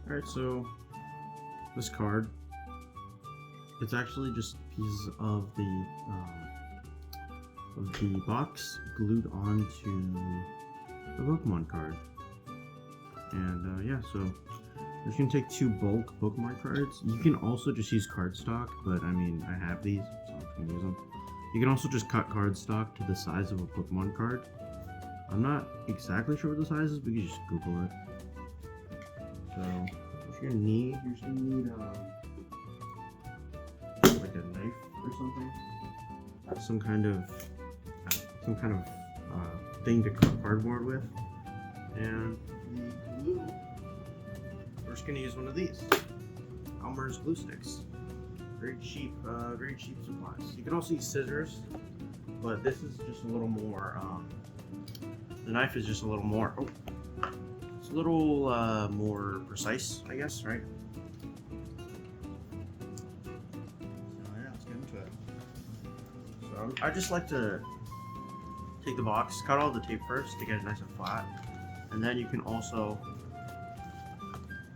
Alright, so this card, it's actually just pieces of the box glued onto the Pokemon card. And yeah, so I'm just gonna take 2 bulk Pokemon cards. You can also just use cardstock, but I mean, I have these, so I'm just gonna use them. You can also just cut cardstock to the size of a Pokemon card. I'm not exactly sure what the size is, but you can just Google it. So what you're gonna need, like a knife or something, some kind of thing to cut cardboard with, and the glue. We're just gonna use one of these Elmer's glue sticks. Very cheap supplies. You can also use scissors, but this is just a little more. The knife is just a little more. Oh, it's a little more precise, I guess, right? So yeah, let's get into it. So I just like to take the box, cut all the tape first to get it nice and flat, and then you can also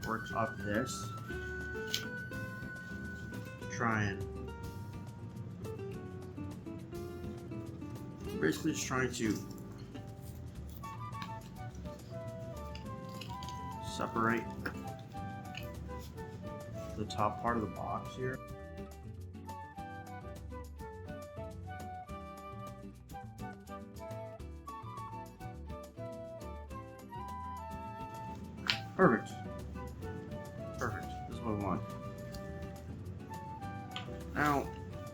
work up this. Try and basically just trying to separate the top part of the box here. Perfect. Perfect. This is what we want. Now,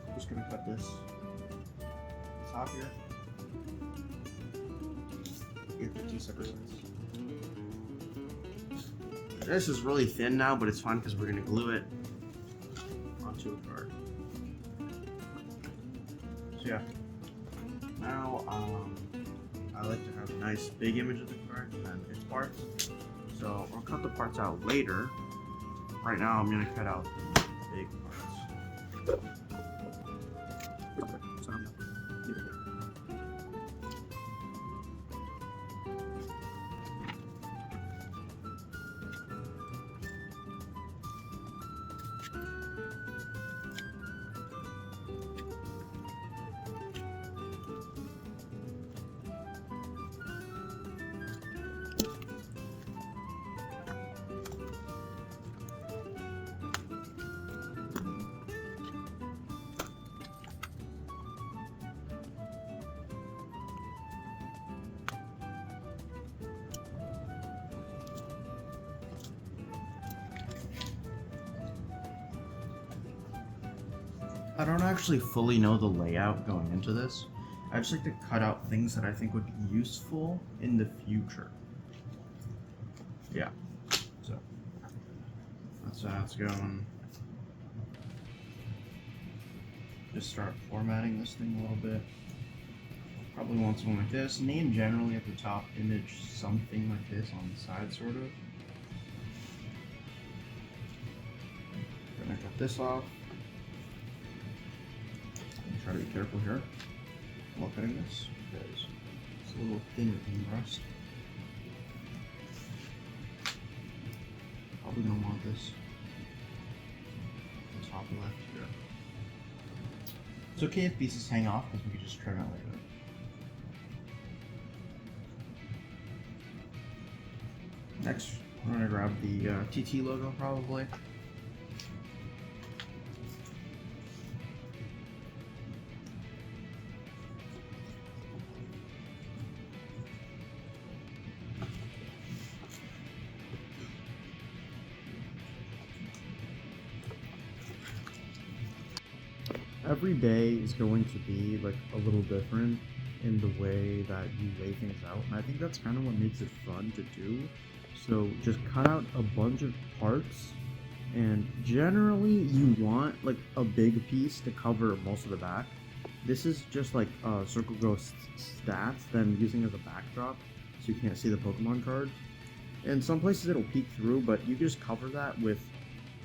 I'm just gonna cut this top here. Get the 2 separate sides. This is really thin now, but it's fine because we're gonna glue it onto a card. So yeah. Now, I like to have a nice big image of the card and then its parts. So I'll cut the parts out later. Right now, I'm gonna cut out the big parts. I don't actually fully know the layout going into this. I just like to cut out things that I think would be useful in the future. Yeah, so that's how it's going. Just start formatting this thing a little bit. Probably want something like this. Name generally at the top, image something like this on the side, sort of. Gonna cut this off. Try to be careful here while cutting this because it's a little thinner than the rest. Probably don't want this the top left here. It's okay if pieces hang off because we can just trim it later. Next, I'm gonna grab the TT logo probably. Every day is going to be like a little different in the way that you lay things out, and I think that's kind of what makes it fun to do. So just cut out a bunch of parts, and generally you want like a big piece to cover most of the back. This is just like Circle Ghost stats that I'm using as a backdrop so you can't see the Pokemon card. In some places it'll peek through, but you can just cover that with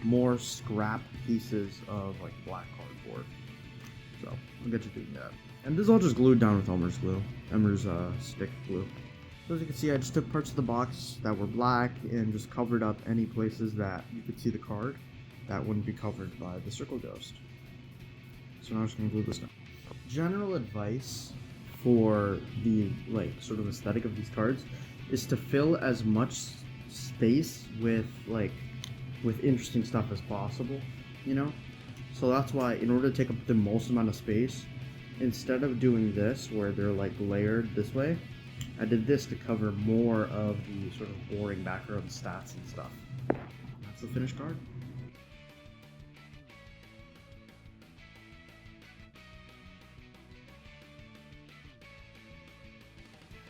more scrap pieces of like black cardboard. So I'll get you doing that. And this is all just glued down with Elmer's glue. Elmer's stick glue. So as you can see, I just took parts of the box that were black and just covered up any places that you could see the card that wouldn't be covered by the circle ghost. So now I'm just going to glue this down. General advice for the sort of aesthetic of these cards is to fill as much space with interesting stuff as possible, you know? So that's why, in order to take up the most amount of space, instead of doing this where they're layered this way, I did this to cover more of the sort of boring background stats and stuff. That's the finished card.